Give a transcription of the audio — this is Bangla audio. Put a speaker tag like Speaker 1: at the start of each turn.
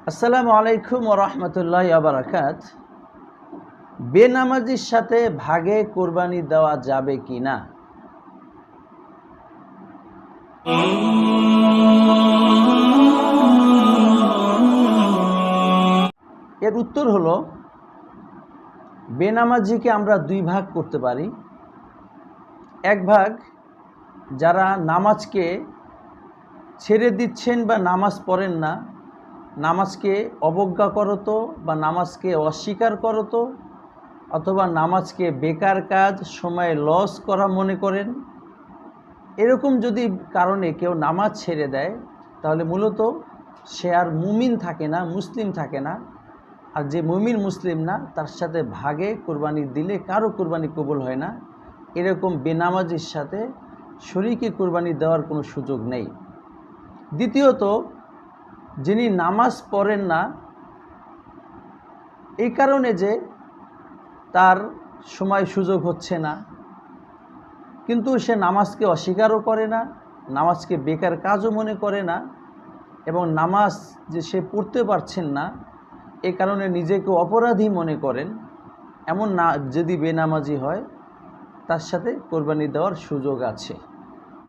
Speaker 1: আসসালামু আলাইকুম ওয়া রাহমাতুল্লাহি ওয়া বারাকাত। বেনামাজির সাথে ভাগে কোরবানি দেওয়া যাবে কি না? এর উত্তর হলো, বেনামাজিকে আমরা দুই ভাগ করতে পারি। এক ভাগ যারা নামাজকে ছেড়ে দিচ্ছেন বা নামাজ পড়েন না, নামাজকে অবজ্ঞা করতো বা নামাজকে অস্বীকার করতো, অথবা নামাজকে বেকার কাজ, সময় লস করা মনে করেন। এরকম যদি কারণে কেউ নামাজ ছেড়ে দেয়, তাহলে মূলত সে আর মুমিন থাকে না, মুসলিম থাকে না। আর যে মুমিন মুসলিম না, তার সাথে ভাগে কোরবানি দিলে কারো কোরবানি কবুল হয় না। এরকম বেনামাজির সাথে শরীকে কোরবানি দেওয়ার কোনো সুযোগ নেই। দ্বিতীয়ত, যিনি নামাজ পড়েন না এই কারণে যে তার সময় সুযোগ হচ্ছে না, কিন্তু সে নামাজকে অস্বীকারও করে না, নামাজকে বেকার কাজও মনে করে না, এবং নামাজ যে সে পড়তে পারছেন না এ কারণে নিজেকে অপরাধী মনে করেন, এমন না যদি বেনামাজি হয়, তার সাথে কোরবানি দেওয়ার সুযোগ আছে।